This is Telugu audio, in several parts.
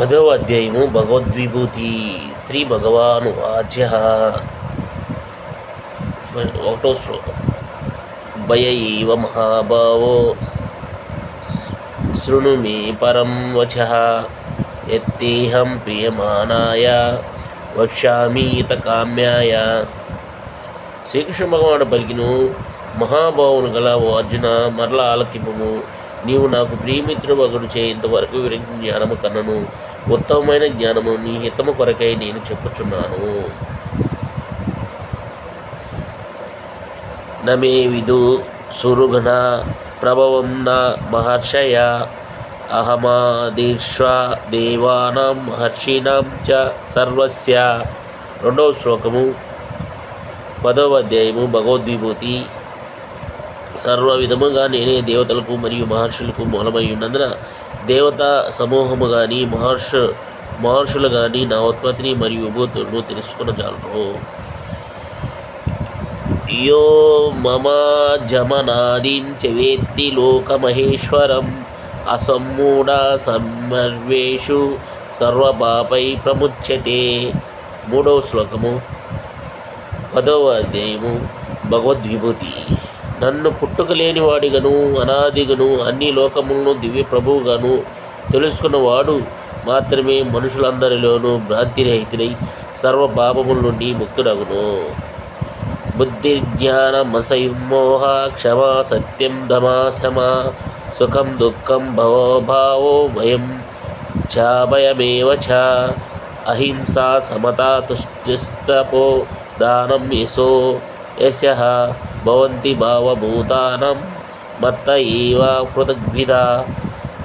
పదవ అధ్యాయము భగవద్విభూతి. శ్రీ భగవాను వాచ్య. ఒకటో శ్లోకం. భయ ఇవ మహాభావో శృణు మే పరం వచః యత్తేహం ప్రియమానాయ వక్ష్యామి కామ్యాయ. శ్రీకృష్ణ భగవానుడు పలికిను, మహాభావును గల ఓ అర్జున, మరలా ఆలకింపుము. నీవు నాకు ప్రియమిత్రుడు వగడు చేయింతవరకు విరచిన జ్ఞానము కన్నను ఉత్తమమైన జ్ఞానము నీ హితము కొరకై నేను చెప్పుచున్నాను. నమే విదు సురుఘన ప్రభవం న మహర్షయ అహమాదీర్ష్వ దేవానాం మహర్షిణాం చ సర్వస్య. రెండవ శ్లోకము. పదవ అధ్యాయము భగవద్విభూతి. సర్వ విధముగా నేనే దేవతలకు మరియు మహర్షులకు మూలమై ఉన్నందున దేవతా సమూహము కానీ మహర్షులు కానీ నా ఉత్పత్తిని మరియు విభూతులను తెలుసుకునజాలరు. యో మమ జమనాదీంచ వేత్తి లోకమహేశ్వరం అసమ్మూఢ సర్వేషు సర్వపాపై ప్రముచ్యతే. మూడవ శ్లోకము. పదవ అధ్యాయము భగవద్విభూతి. నన్ను పుట్టుకలేని వాడిగను అనాదిగను అన్ని లోకములను దివ్య ప్రభువుగాను తెలుసుకున్నవాడు మాత్రమే మనుషులందరిలోనూ భ్రాంతిరహితుడై సర్వ పాపముల నుండి ముక్తుడగును. బుద్ధిర్జ్ఞానమసమోహ క్షమా సత్యం దమా శమా సుఖం దుఃఖం భవభావో భయం చాభయమేవ చ అహింసా సమతా తుష్టిస్తపో దానం యశో యశః భవంతి భావభూతానాం మత్త ఏవ పృథగ్విధా.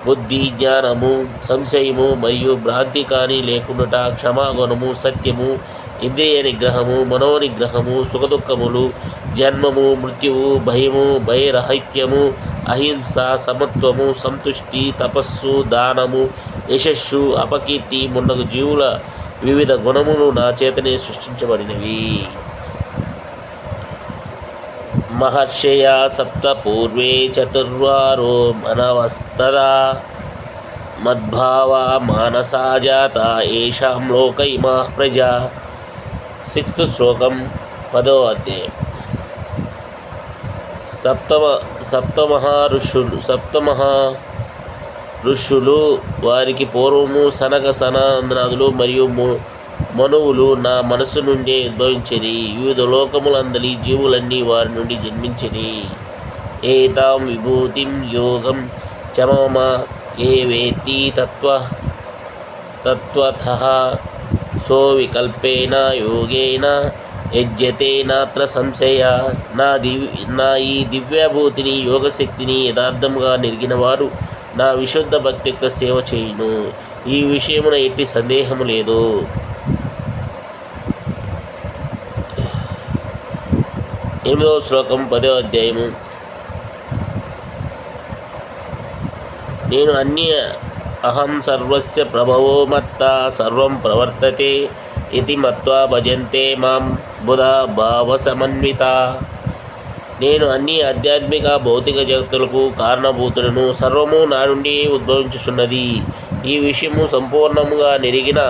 బుద్ధి, జ్ఞానము, సంశయము మరియు భ్రాంతి కానీ లేకుండుట, క్షమాగుణము, సత్యము, ఇంద్రియ నిగ్రహము, మనోనిగ్రహము, సుఖదుఖములు, జన్మము, మృత్యువు, భయము, భయరహిత్యము, అహింస, సమత్వము, సంతుష్టి, తపస్సు, దానము, యశస్సు, అపకీర్తి మున్నగు జీవుల వివిధ గుణములు నా చేతనే సృష్టించబడినవి. మహర్షయ సప్త పూర్వే చతుర్వారో మనవస్తదా మద్భావా మానసా జాత ఏషాం లోక ఇమా ప్రజా. సిక్స్త్ శ్లోకం. పదవ అధ్యాయం. సప్తమహా ఋషులు వారికి పూర్వము సనక సనందనాదులు మరియు మనువులు నా మనస్సు నుండి ఉద్భవించిరి. వివిధ లోకములందలి జీవులన్నీ వారి నుండి జన్మించిరి. ఏతాం విభూతిం యోగం చమమ ఏ వేత్తి తత్వతః సో వికల్పేన యోగేన యజ్యతే నాత్ర సంశయ. నా ఈ దివ్యభూతిని యోగశక్తిని యథార్థముగా నెరిగిన వారు నా విశుద్ధ భక్తి యొక్క సేవ చేయును. ఈ విషయమున ఎట్టి సందేహము లేదు. 8వ శ్లోకం. 10వ అధ్యాయము. నేను అహం సర్వస్య ప్రభవో మత్తా సర్వం ప్రవర్తతే ఇతి మత్వా భజంతే మాం బుధా భావసమన్విత. నేను అన్ని ఆధ్యాత్మిక భౌతిక జగత్తులకు కారణభూతులను, సర్వము నా నుండి ఉద్భవించుచున్నది. ఈ విషయము సంపూర్ణముగా నెరిగిన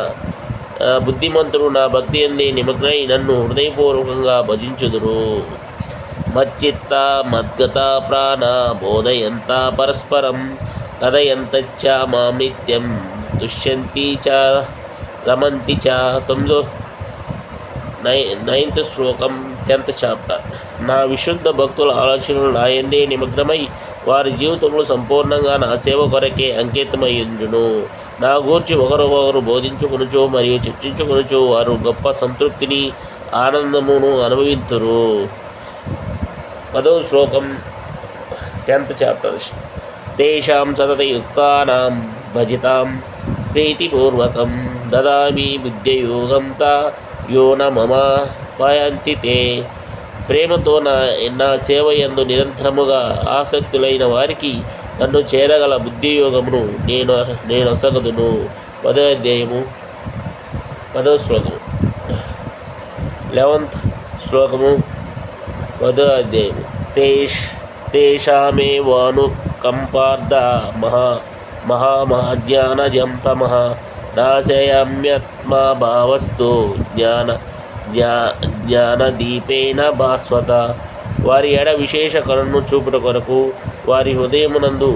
బుద్ధిమంతుడు నా భక్తి యందే నిమగ్నై నన్ను హృదయపూర్వకంగా భజించుదురు. మచ్చిత్త మద్గత ప్రాణ బోధయంత పరస్పరం కథయంతచ్చ మాం నిత్యం తుష్యంతి చ రమంతి చ. 9th శ్లోకం. 10th chapter. నా విశుద్ధ భక్తుల ఆలోచనలు నా యందే నిమగ్నమై వారి జీవితంలో సంపూర్ణంగా నా సేవ కొరకే అంకితమయ్యుండును. నా గూర్చి ఒకరొకరు బోధించుకొనుచో మరియు చర్చించుకొనుచో వారు గొప్ప సంతృప్తిని ఆనందమును అనుభవింతురు. 10వ శ్లోకం. 10th chapter. తేషాం సతతయుక్తానాం భజితాం ప్రీతిపూర్వకం దదామి బుద్ధ్యయోగం తా యో న మమ పాయంతి తే. ప్రేమతో నా సేవ యందు నిరంతరముగా ఆసక్తులైన వారికి నన్ను చేరగల బుద్ధియోగమును నేను అసగదును. 10వ అధ్యాయము. 10వ శ్లోకము. 11th శ్లోకము. 10వ అధ్యాయము. తేషామేవానుకంపార్థ మహామహాజ్ఞానజం తమః నాశయామ్యత్మా భావస్తు జ్ఞానదీపేన భాస్వత. వారి ఎడ విశేష కరుణను చూపుట కొరకు వారి హృదయమునందు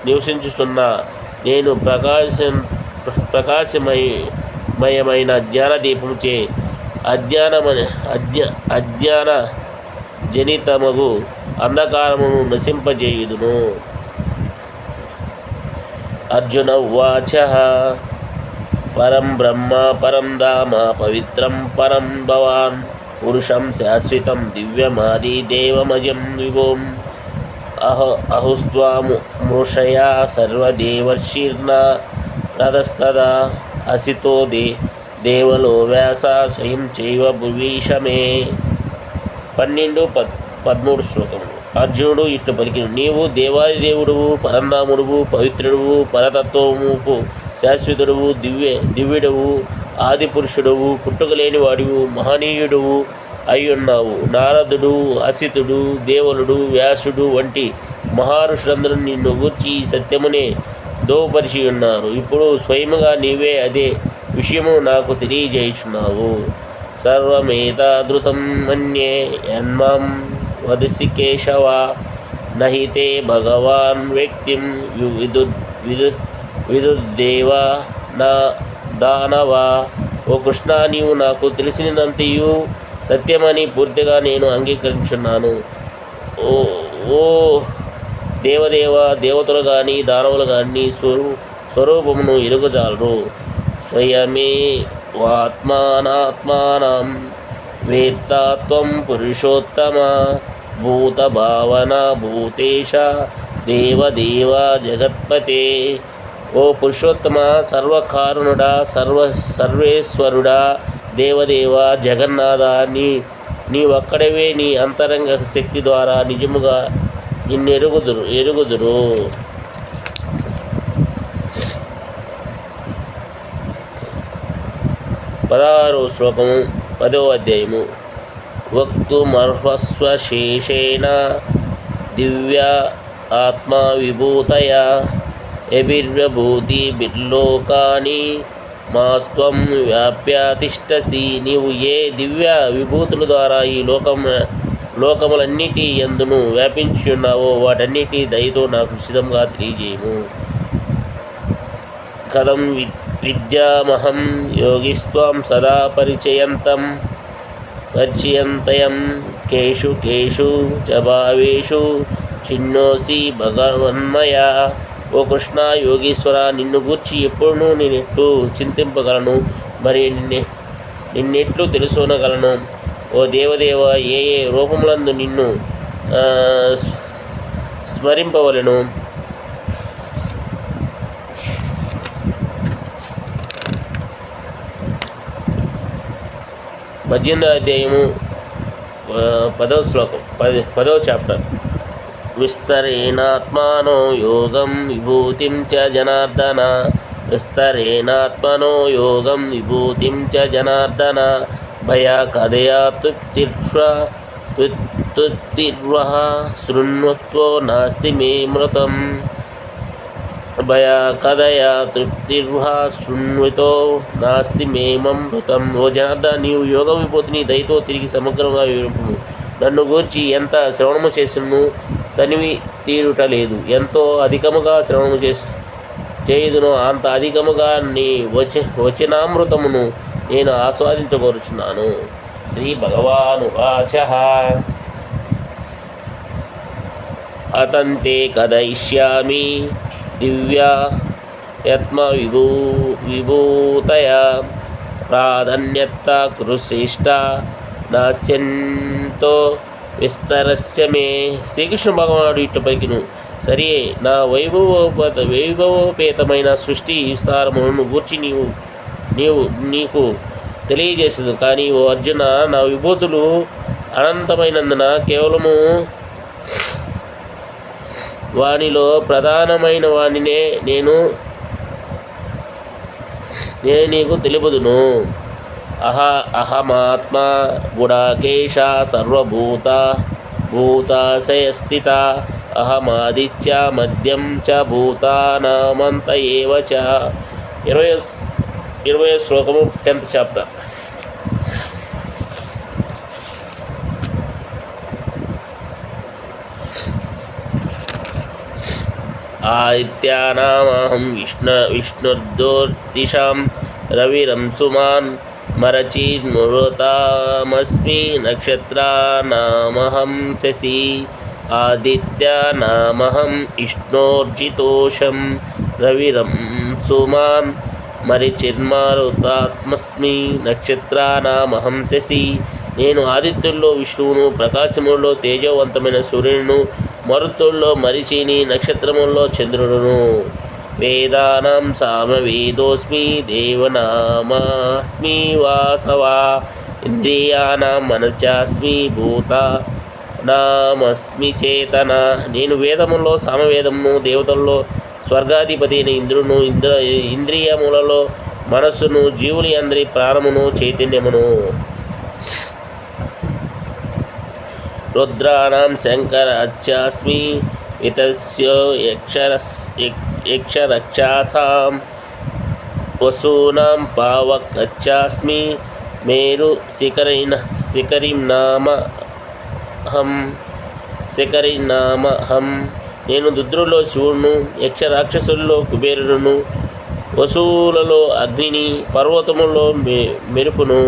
నివసించుచున్న నేను ప్రకాశమయమైన జ్ఞానదీపముచే అజ్ఞాన జనితమగు అంధకారమును నశింపజేయుదును. అర్జున ఉవాచ పరం బ్రహ్మ పరం ధామ పవిత్రం పరం భవాన్ పురుషం శాశ్వతం దివ్యమాది దేవమజం విభోం అహుస్త్వామృషయా సర్వదేవర్షిర్న తదస్తదా అసితో దేవలో వ్యాస స్వయం చైవ భువీషమే. 12-13 శ్లోకములు. అర్జునుడు ఇట్లు పలికిను: నీవు దేవాది దేవుడువు, పరంధాముడువు, పవిత్రుడువు, పరతత్వముకు శాశ్వతుడువు, దివ్యుడవు, ఆది పురుషుడవు, పుట్టుకలేని వాడివు, మహనీయుడువు అయ్యున్నావు. నారదుడు, అసితుడు, దేవలుడు, వ్యాసుడు వంటి మహర్షులందరూ నిన్ను గూర్చి ఈ సత్యమునే దోపరిచి ఉన్నారు. ఇప్పుడు స్వయముగా నీవే అదే విషయము నాకు తెలియజేయుచున్నావు. సర్వమేతాదృతం మన్యే యన్మాం వదసి కేశవ నహి తే భగవాన్ వ్యక్తిం విదుర్దేవా నా దానవా. ఓ కృష్ణ, నీవు నాకు తెలిసినంతయు సత్యమని పూర్తిగా నేను అంగీకరించున్నాను. ఓ దేవదేవ, దేవతలు కానీ దానవులు కానీ స్వరూపమును ఎరుగజాలరు. స్వయమే వాత్మానాత్మానం వేత్తాత్వం పురుషోత్తమ భూత భావన భూతేశ దేవదేవ జగత్పతే. ఓ పురుషోత్తమ, సర్వకారుణుడా, సర్వేశ్వరుడా, దేవదేవ, జగన్నాథ, నీ ఒక్కడవే నీ అంతరంగ శక్తి ద్వారా నిజముగా నిన్నెరుగుదురు. 16వ శ్లోకము 10వ అధ్యాయము. వక్తుమర్హస్వశేషేణ దివ్య ఆత్మా విభూతయా యభిర్విభూతి బిర్లోకాని మాస్త్వం వ్యాప్యాతిష్టసి. నీవు ఏ దివ్య విభూతుల ద్వారా ఈ లోకములన్నిటి యందును వ్యాపించున్నావో వాటన్నిటినీ దయతో నాకు ఉచితంగా తెలియజేయము. కథం విద్యామహం యోగిస్త్వం సదా పరిచయంతయం కేషు చ భావేషు చిన్నోసి భగవన్మయా. ఓ కృష్ణ, యోగీశ్వర, నిన్ను గూర్చి ఎప్పుడూ నేనెట్లు చింతింపగలను, మరి నిన్నెట్లు తెలుసుకొనగలను? ఓ దేవదేవ, ఏ రూపములందు నిన్ను స్మరింపవలెను? 18వ అధ్యాయము 10వ శ్లోకం, 10వ చాప్టర్. విస్తరేణాత్మానో యోగం విభూతిం చ జనార్దన. విస్తరేణాత్మనో యోగం విభూతిం చ జనార్దన. భయా కథయా తృప్తిర్వః శృణ్వత్వో నాస్తి మే మృతం. భయా కథయా తృప్తిర్వః శృణ్వతో నాస్తి మేమమృతం. ఓ జనార్దన, నీవు యోగ విభూతిని దయతో తిరిగి సమగ్రంగా వివరింపుము. నన్ను గూర్చి ఎంత శ్రవణము చేసినను తనివి తీరుట లేదు. ఎంతో అధికముగా శ్రవణము చేయుదునో అంత అధికముగా నీ వచనామృతమును నేను ఆస్వాదించగోరుచున్నాను. శ్రీ భగవానువాచ అతంతే కథయిష్యామి దివ్యా యత్మ విభూతయా ప్రాధాన్యత కురుశ్రేష్ట నాస్యంతో విస్తరస్య మే. శ్రీకృష్ణ భగవానుడు ఇట్లు పలికిను: సరే, నా వైభవోపేతమైన సృష్టి విస్తారములను గూర్చి నీకు తెలియజేసేది. కానీ ఓ అర్జున, నా విభూతులు అనంతమైనందున కేవలము వానిలో ప్రధానమైన వానినే నేను నీకు తెలుపుదును. అహమాత్మా గుడాకేశ సర్వభూతాశయస్థిత. అహమాదిత్య మధ్యం చ భూతానామంత ఏవ చ. ఇరవై 20వ శ్లోకము 10th చాప్టర్. ఆదిత్యానామహం విష్ణుర్జ్యోతిషాం రవిరంసుమాన్ మరచిర్మృతామస్మి నక్షత్రానామహం శశి ఆదిత్యానామహం విష్ణోర్జితోషం రవిరంసుమాన్ మరచిర్మరుతాత్మస్మి నక్షత్రానామహం శశి. నేను ఆదిత్యుల్లో విష్ణువును, ప్రకాశముల్లో తేజవంతమైన సూర్యుడును, మరుతుల్లో మరిచిని, నక్షత్రముల్లో చంద్రుడును. వేదానాం సామవేదోస్మి దేవనామాస్మి వాసవా ఇంద్రియానాం మనచాస్మి భూతానామస్మి చేతన. నేను వేదముల్లో సామవేదమును, దేవతల్లో స్వర్గాధిపతి అయిన ఇంద్రును, ఇంద్రియములలో మనస్సును, జీవుని అందరి ప్రాణమును, చైతన్యమును. రుద్రాణం శంకరాచాస్మి వితస్య యక్షరక్షాసాం వసూనాం పావకచ్చాస్మి మేరు శిఖరినామహం. నేను రుద్రుల్లో శివుడును, యక్షరాక్షసుల్లో కుబేరుడును, వసువులలో అగ్నిని, పర్వతములో మెరుపును.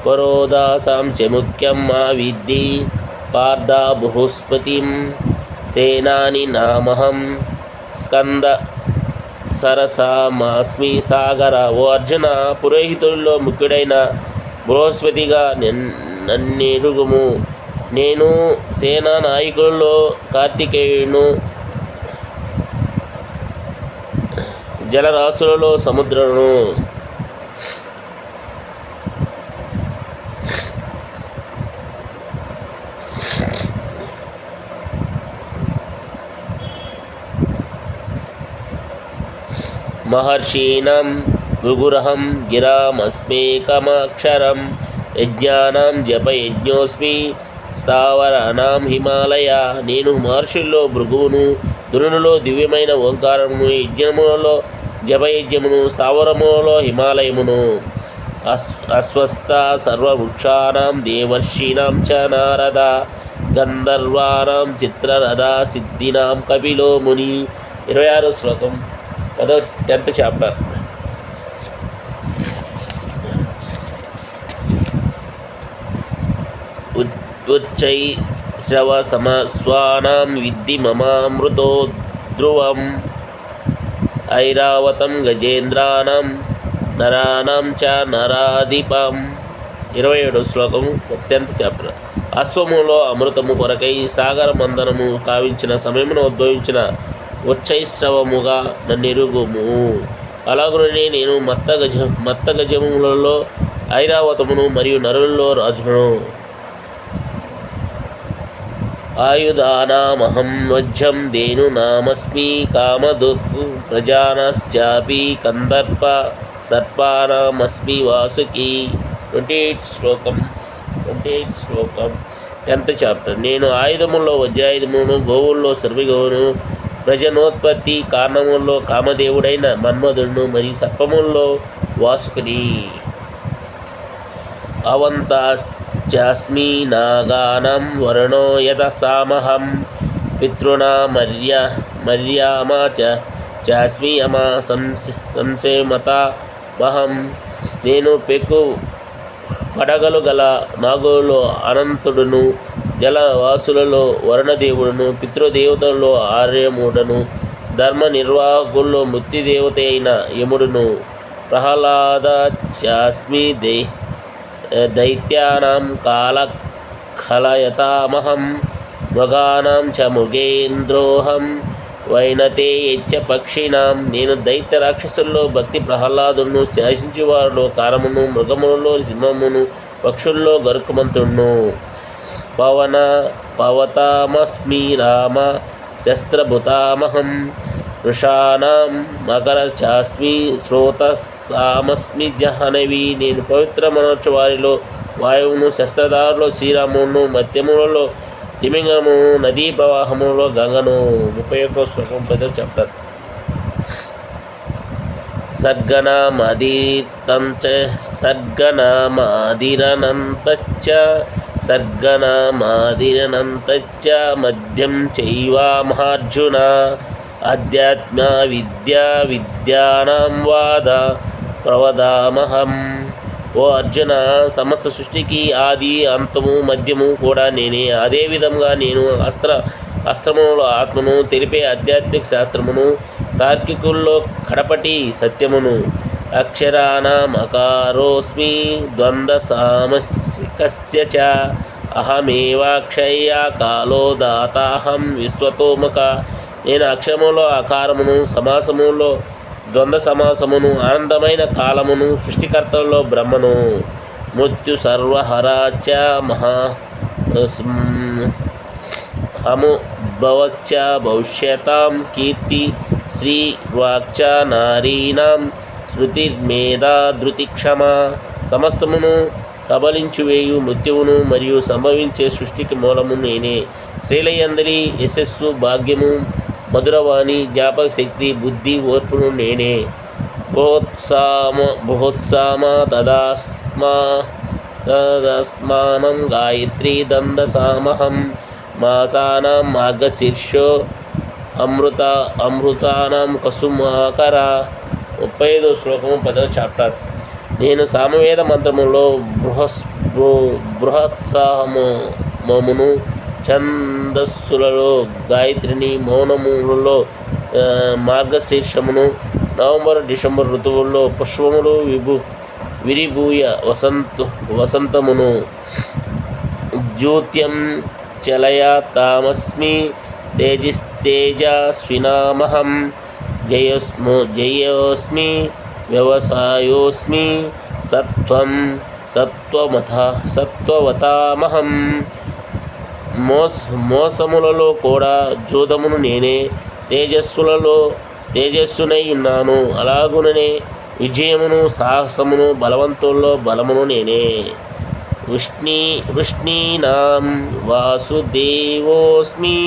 పరోదాసాం చ ముఖ్యం మా విద్ధి పార్థ బృహస్పతిం సేనాని నామహం స్కంద సరసామాస్మి సాగర. ఓ అర్జున, పురోహితుల్లో ముఖ్యుడైన బృహస్పతిగా నన్నెరుగుము. నేను సేనా నాయకుల్లో కార్తికేయుడును, జలరాశులలో సముద్రమును. మహర్షీణం భృగురహం గిరామస్మేకమక్షరం యజ్ఞానాం జపయజ్ఞోస్మి స్థావరాణం హిమాలయ. నేను మహర్షుల్లో భృగువును, ధృనులో దివ్యమైన ఓంకారమును, యజ్ఞములలో జపయజ్ఞమును, స్థావరములలో హిమాలయమును. అస్వస్థ సర్వవృక్షాణం దేవర్షీణాం చ నారద గంధర్వాణాం చిత్రరథ సిద్ధినాం కపిలో ముని. 26వ శ్లోకం 10th చాప్టర్. ఉచ్చై శ్రవ సమస్వానాం విద్ధి మమామృతో ధ్రువం ఐరావతం గజేంద్రాణం నరాణం చ నరాధిపం. 27వ శ్లోకము 10th చాప్టర్. అశ్వములో అమృతము కొరకై సాగర మందనము కావించిన సమయమున ఉద్భవించిన ఉచ్చైశ్రవముగా నన్నెరుగుము. అలాగునే నేను మత్త గజములలో ఐరావతమును మరియు నరుల్లో రాజును. ఆయుధానామహం వజ్రం ధేనునామస్మి కామధుక్ ప్రజానశ్చాపి కందర్ప సర్పానామస్మి వాసుకి. 28th శ్లోకం 10th చాప్టర్. నేను ఆయుధముల్లో వజ్రాయుధమును, గోవుల్లో సర్విగోవును, ప్రజనోత్పత్తి కారణముల్లో కామదేవుడైన మన్మధుడును, మరియు సర్పముల్లో వాసుకుని. అవంతాశ్చాస్మి నాగానం వరుణో యథసామహం పితృనా మర్యామ చాస్మి అమా సంసేమతామహం. నేను పెక్కు పడగలు గల నాగులలో అనంతుడును, జలవాసులలో వరుణదేవుడును, పితృదేవతలలో ఆర్యముడను, ధర్మ నిర్వాహకుల్లో మృత్యుదేవత అయిన యముడును. ప్రహ్లాదాస్మి దైత్యానాం కాలకలయతామహం మృగానాం చ మృగేంద్రోహం వైనతేయచ్చ పక్షిణాం. నేను దైత్య రాక్షసుల్లో భక్తి ప్రహ్లాదును, శాసించువారిలో కారమును, మృగములలో సింహమును, పక్షుల్లో గరుకుమంతుడును. పవతామస్మి రామ శస్త్రభృతామహం వృషాణం మకరచాస్మి శ్రోతసామస్మి జహనవి. నేను పవిత్రమనొచ్చు వారిలో వాయువును, శస్త్రధారులో శ్రీరామును, మధ్యములలో తిమింగము నదీ ప్రవాహములో గంగను. 31వ శ్లోకం 10వ చాప్టర్. సర్గనామాదిరనంతచ్చ మధ్యం చైవామహార్జున ఆధ్యాత్మ విద్యానాం వాద ప్రవదామహం. ఓ అర్జున, సమస్త సృష్టికి ఆది అంతము మధ్యము కూడా నేనే. అదేవిధంగా నేను అస్త్రములో ఆత్మను తెలిపే ఆధ్యాత్మిక శాస్త్రమును, తార్కికుల్లో కడపటి సత్యమును. అక్షరాణం అకారోస్మి ద్వంద్వ సామసికస్య చ అహమేవాక్షయ కాలో దాతాహం విశ్వతోముఖ. నేను అక్షరములో అకారమును, సమాసములో ద్వంద్వ సమాసమును, ఆనందమైన కాలమును, సృష్టికర్తల్లో బ్రహ్మను. మృత్యు సర్వహరాచ హముద్భవచ్చ భవిష్యతాం కీర్తి శ్రీవాక్చ నారీణాం స్మృతిర్మేధా ధృతిక్షమ. సమస్తమును కబలించువేయు మృత్యువును మరియు సంభవించే సృష్టికి మూలము నేనే. స్త్రీలయందరి యశస్సు, భాగ్యము, మధురవాణి, జ్ఞాపక శక్తి, బుద్ధి, ఓర్పును నేనే. బృహత్సామ తదస్మానం గాయత్రీ దందసామహం మాసానాం మార్గశీర్షో అమృతానాం కసుమాకర. 35వ శ్లోకము 10వ చాప్టర్. నేను సామవేద మంత్రములో బృహత్సామమును, ఛందస్సులలో గాయత్రిని, మౌనములలో మార్గశీర్షమును, నవంబర్ డిసెంబర్ ఋతువుల్లో పుష్పములు విరిబూయ వసంతమును. ద్యూత్యం చలయతామస్మి తేజస్వినామహం జయోస్మి వ్యవసాయోస్మి సత్వవతామహం. మోసములలో కూడా జూదమును నేనే. తేజస్సునై ఉన్నాను. అలాగుననే విజయమును, సాహసమును, బలవంతుల్లో బలమును నేనే. వృష్ణీనాం వాసుదేవోస్మి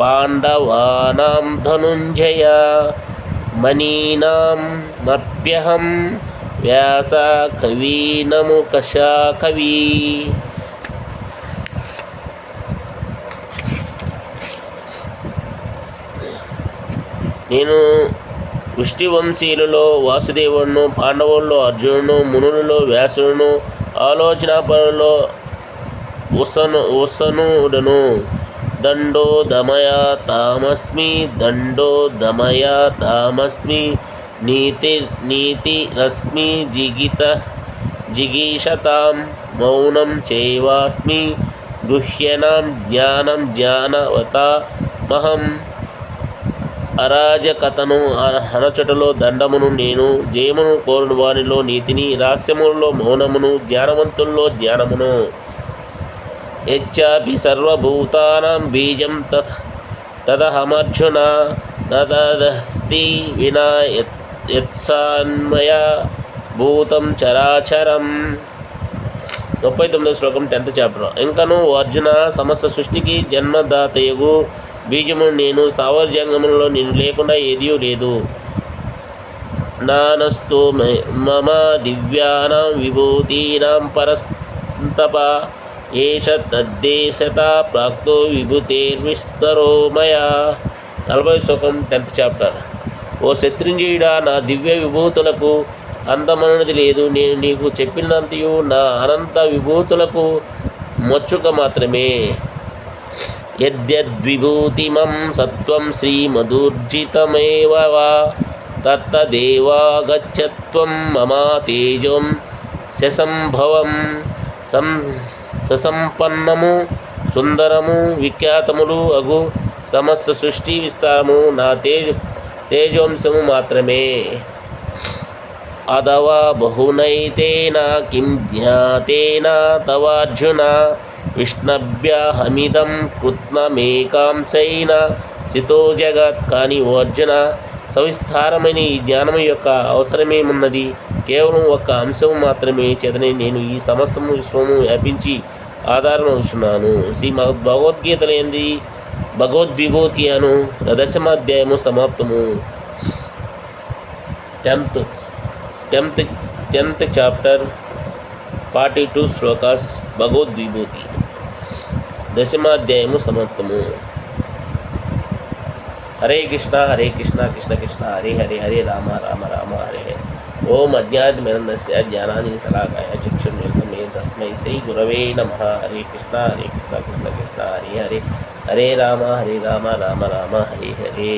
పాండవానాం ధనుంజయ మనీనాం మప్యహం వ్యాస కవీనముకషా కవి. నేను వృష్టివంశీయులలో వాసుదేవుడును, పాండవుల్లో అర్జునుడు, మునులలో వ్యాసుడును, ఆలోచనాపరులలో ఉసనుడను. దండోదమయతామస్మి నీతిరస్మి జిగీషతాం మౌనం చైవాస్మి గుహ్యనాం జ్ఞానం జ్ఞానవతామహం. అరాజకతను అనచటలో దండమును నేను. జయమును కోరుని వారిలో నీతిని, రహస్యములలో మౌనమును, జ్ఞానవంతుల్లో జ్ఞానమును. యచ్చాపి సర్వభూతానాం బీజం తదహమర్జున నదస్తి వినా యత్సాన్మయ భూతం చరాచరం. 39వ శ్లోకం 10th చాప్టర్. ఇంకను అర్జున, సమస్త సృష్టికి జన్మదాతయగు బీజము నేను. సావర్జంగములలో నేను లేకుండా ఏదీ లేదు. నానస్తు మమ దివ్యానాం విభూతీనాం పరస్తప ఏష తద్దేశత ప్రాక్తో విభూతేర్విస్తరో మయా. 40వ శ్లోకం 10th చాప్టర్. ఓ శత్రుంజయుడా, నా దివ్య విభూతులకు అంతమన్నది లేదు. నేను నీకు చెప్పినంతయు నా అనంత విభూతులకు మచ్చుక మాత్రమే. యద్యద్విభూతిమం సత్వం శ్రీమధుర్జితమేవ వా తత్తదేవాగచ్చత్వం మమ తేజం శసంభవం. ససంపన్నము, సుందరము, విఖ్యాతములు అగు సమస్త సృష్టి విస్తారము నా తేజోంశము మాత్రమే. అదవా బహునైతేన కిం జ్ఞాతేన తవార్జున విష్ణభ్యాహమిదం కృత్నమేకాంశైన స్థితో జగత్. కానీ ఓ అర్జున, సవిస్తారమైన ఈ జ్ఞానము యొక్క అవసరమేమున్నది? కేవలం ఒక్క అంశము మాత్రమే చేతనే నేను ఈ సమస్తము విశ్వము వ్యాపించి ఆధారం అవుతున్నాను. భగవద్గీతలో ఏంది? భగవద్విభూతి అను దశమ అధ్యాయము సమాప్తము. 10th చాప్టర్ 42 శ్లోకాస్ భగవద్విభూతి, దశమాధ్యాయము సమాప్తము. హరే కృష్ణ కృష్ణ కృష్ణ హరే హరే, హరే రామ రామ రామ హరే హరే. ఓం అజ్ఞానతిమిరంధస్య జ్ఞానాంజనశలాకయ చక్షుర్మిలితం ఏన తస్మై శ్రీ గురవే నమః. హరే కృష్ణ కృష్ణ కృష్ణ హరే హరే, హరే రామ రామ రామ హరే హరే.